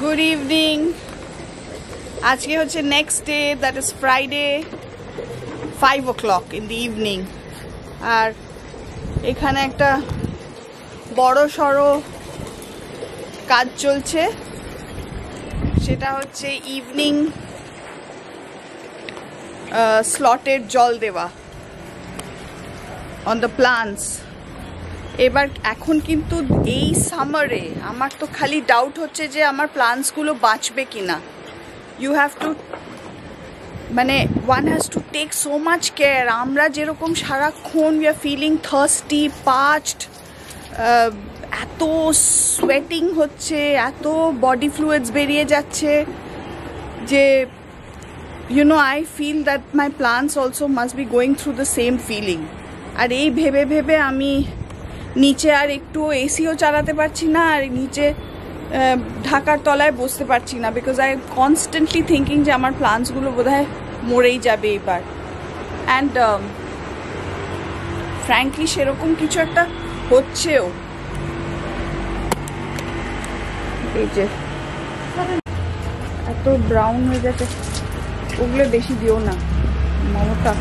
Good evening. আজকে হচ্ছে next day, that is Friday 5 o'clock in the evening. আর এখানে একটা বড় সড়ো কাজ চলছে, সেটা হচ্ছে ইভিনিং স্লটের জল দেওয়া অন দ্য প্লান্টস। এবার এখন কিন্তু এই সামারে আমার তো খালি ডাউট হচ্ছে যে আমার প্লান্টসগুলো বাঁচবে কিনা। ইউ হ্যাভ টু মানে one has to take so much care. আমরা যেরকম সারাক্ষণ we are feeling thirsty, parched, এত সোয়েটিং হচ্ছে, এত বডি ফ্লুইডস বেরিয়ে যাচ্ছে যে I feel that my plants also must be going through the same feeling. আর এই ভেবে ভেবে আমি নিচে আর একটু এসিও চালাতে পারছি না, আর নিচে ঢাকার তলায় বসতে পারছি না, বিকজ আই কনস্ট্যান্টলি থিঙ্কিং যে আমার প্লান্টসগুলো বোধহয় মরেই যাবে এবার। অ্যান্ড ফ্র্যাঙ্কলি সেরকম কিছু একটা হচ্ছেও। এই যে এত ব্রাউন হয়ে যাচ্ছে, ওগুলো বেশি দিও না মমতা,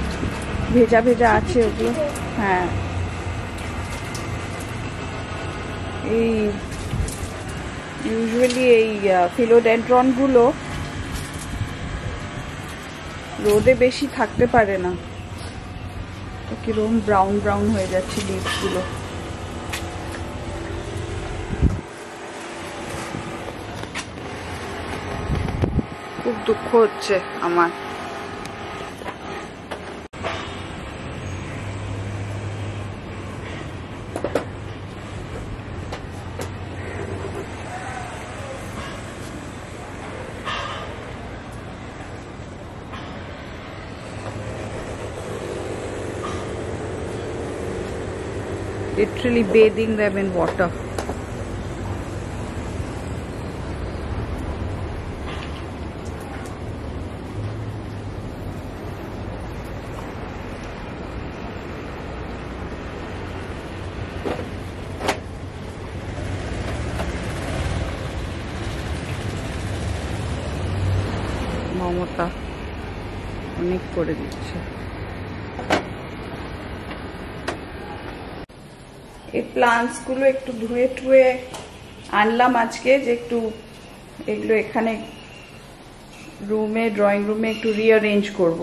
ভেজা ভেজা আছে ওগুলো। হ্যাঁ, এই ইউজুয়ালি এই ফিলোডেন্ড্রনগুলো রোদে বেশি থাকতে পারে না, কিরকম ব্রাউন ব্রাউন হয়ে যাচ্ছে লিভসগুলো। খুব দুঃখ হচ্ছে আমার। Literally bathing them in water. Mamata অনেক করে দিচ্ছে। এই প্লান্টসগুলো একটু ধুয়ে টুয়ে আনলাম আজকে, যে একটু এগুলো এখানে রুমে, ড্রয়িং রুমে একটু রিঅ্যারেঞ্জ করব।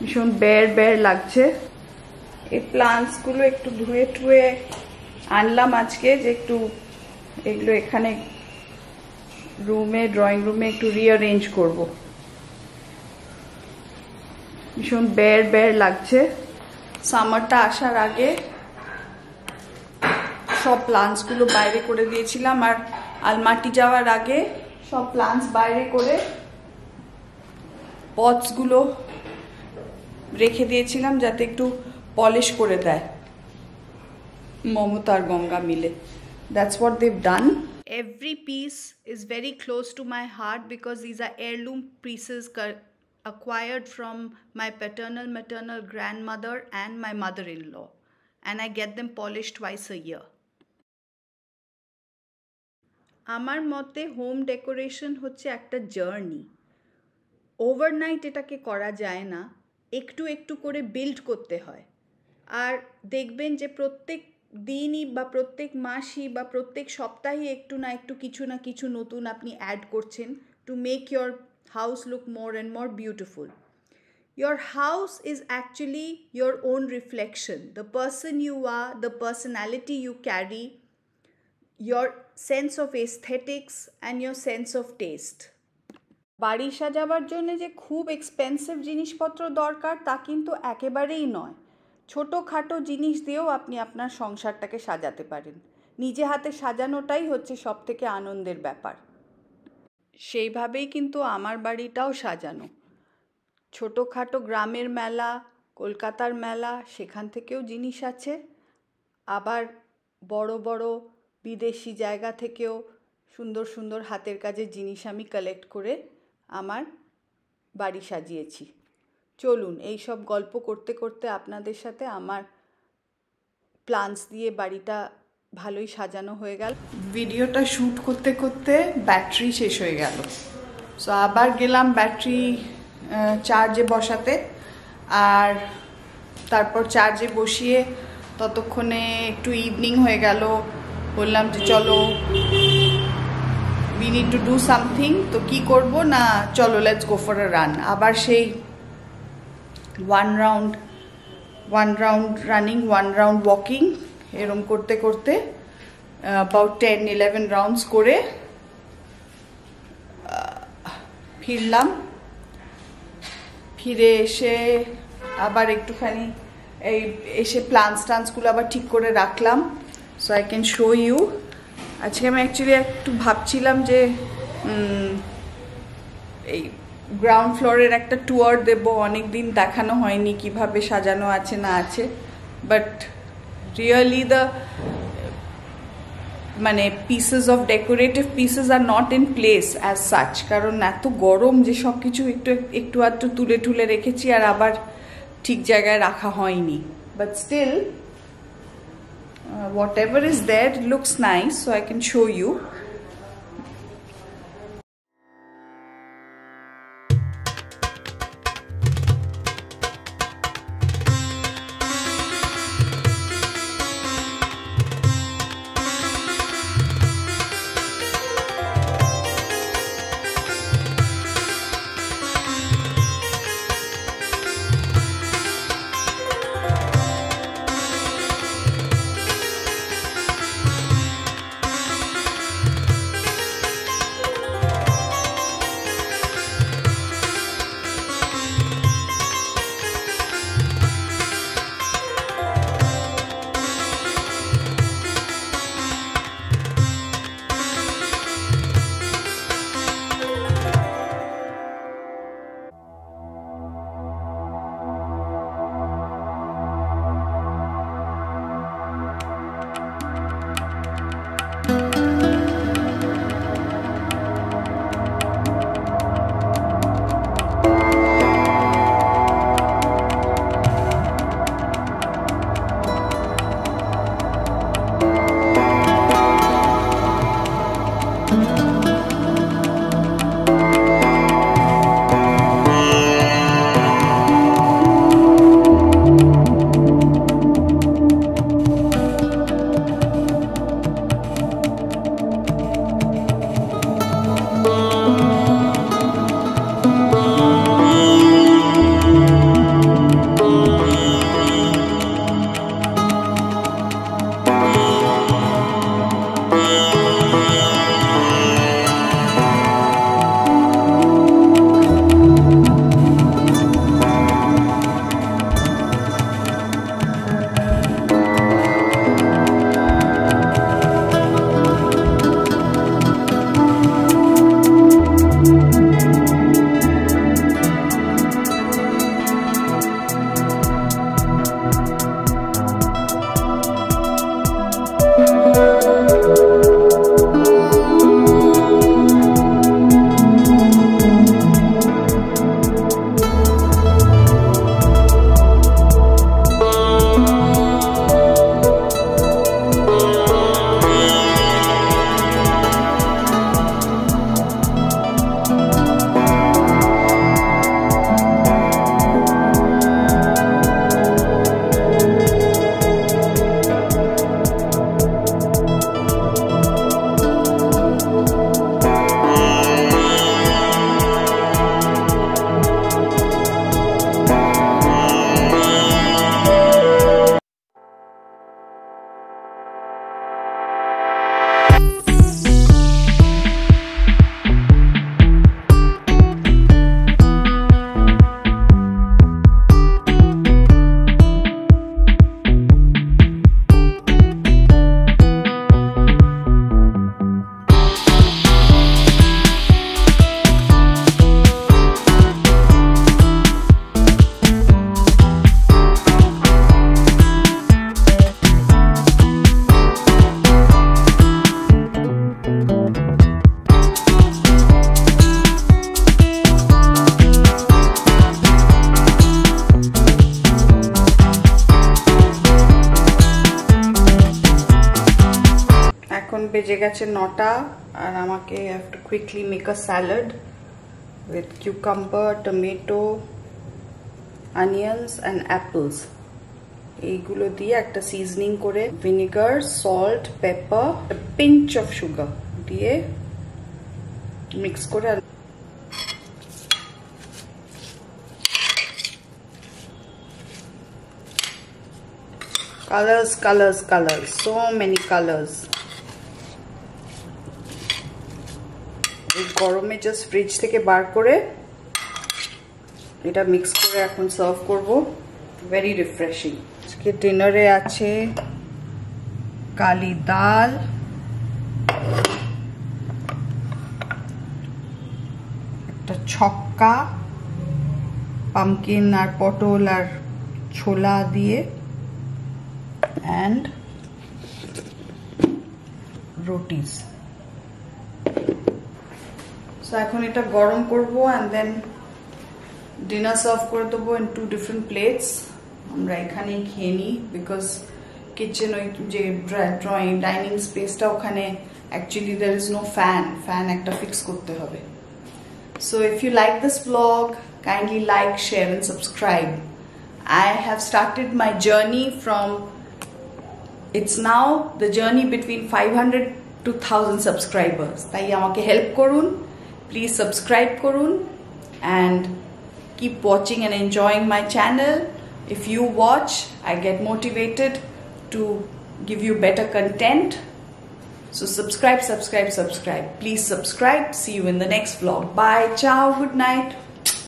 ভীষণ বের লাগছে। এই প্লান্টসগুলো একটু ধুয়ে টুয়ে আনলাম আজকে, যে একটু এগুলো এখানে রুমে, ড্রয়িং রুমে একটু রিঅ্যারেঞ্জ করব। ভীষণ বের লাগছে। সামারটা আসার আগে সব প্লান্টসগুলো বাইরে করে দিয়েছিলাম, আর আলমাটি যাওয়ার আগে সব প্লান্টস বাইরে করে পটসগুলো রেখে দিয়েছিলাম যাতে একটু পলিশ করে দেয় মমতা আর গঙ্গা মিলে। That's what they've done. Every piece is very close to my heart because these are heirloom pieces acquired from my maternal grandmother and my mother-in-law, and I get them polished twice a year. আমার মতে home decoration হচ্ছে একটা journey. Overnight এটাকে করা যায় না, একটু একটু করে বিল্ড করতে হয়। আর দেখবেন যে প্রত্যেক দিনই বা প্রত্যেক মাসই বা প্রত্যেক সপ্তাহে একটু কিছু না কিছু নতুন আপনি অ্যাড করছেন to make your house look more and more beautiful. Your house is actually your own reflection. The person you are, the personality you carry, your sense of aesthetics and your sense of taste. বাড়ি সাজাবার জন্য যে খুব expensive জিনিসপত্র দরকার তা কিন্তু একেবারেই নয়। ছোটোখাটো জিনিস দিয়েও আপনি আপনার সংসারটাকে সাজাতে পারেন। নিজে হাতে সাজানোটাই হচ্ছে সবথেকে আনন্দের ব্যাপার। সেইভাবেই কিন্তু আমার বাড়িটাও সাজানো। ছোটোখাটো গ্রামের মেলা, কলকাতার মেলা, সেখান থেকেও জিনিস আছে, আবার বড় বড় বিদেশি জায়গা থেকেও সুন্দর সুন্দর হাতের কাজের জিনিস আমি কালেক্ট করে আমার বাড়ি সাজিয়েছি। চলুন এই সব গল্প করতে করতে আপনাদের সাথে আমার প্লান্টস দিয়ে বাড়িটা ভালোই সাজানো হয়ে গেল। ভিডিওটা শ্যুট করতে করতে ব্যাটারি শেষ হয়ে গেল, সো আবার গেলাম ব্যাটারি চার্জে বসাতে। আর তারপর চার্জে বসিয়ে ততক্ষণে একটু ইভিনিং হয়ে গেল। বললাম যে চলো we need to do something, তো কি করব না, চলো let's go for a run. আবার সেই one round running, 1 round walking, এরম করতে করতে about 10-11 রাউন্ডস করে ফিরলাম। ফিরে এসে আবার একটুখানি এই এসে প্লান্টসগুলো আবার ঠিক করে রাখলাম, so I can show you. আজকে আমি অ্যাকচুয়ালি একটু ভাবছিলাম যে এই গ্রাউন্ড ফ্লোরের একটা ট্যুর দেবো, অনেক দিন দেখানো হয়নি কিভাবে সাজানো আছে না আছে, বাট রিয়েলি দ্য মানে pieces of decorative pieces are not in place as such, কারণ এত গরম যে সব কিছু একটু আধটু তুলে তুলে রেখেছি আর আবার ঠিক জায়গায় রাখা হয়নি। But still whatever is there looks nice, so I can show you. এখন বেজে গেছে 9টা আর আমাকে have to quickly make a salad with cucumber, tomato, onions and apples. এইগুলো দিয়ে একটা সিজনিং করে vinegar, salt, paper, pinch of sugar দিয়ে mix করে colors, colors, colors, so many colors. গরমে জাস্ট ফ্রিজ থেকে বার করে এটা মিক্স করে এখন সার্ভ করব। Very refreshing. আজকে ডিনারে আছে কালি ডাল, একটা ছক্কা, পামকিন আর পটল আর ছোলা দিয়ে, and rotis. So এখন এটা গরম করব and then dinner serve করে দেবো in 2 different plates. আমরা এখানেই খেয়ে নিই because kitchen ওই যে ড্রয়িং ডাইনিং স্পেসটা ওখানে actually there is no fan একটা ফিক্স করতে হবে। So if you like this vlog, kindly like, share and subscribe. I have started my journey from It's now the journey between 500 to 1000 subscribers. তাই আমাকে help করুন, please subscribe করুন and keep watching and enjoying my channel. If you watch, I get motivated to give you better content. So subscribe. Please subscribe. See you in the next vlog. Bye. Ciao. Good night.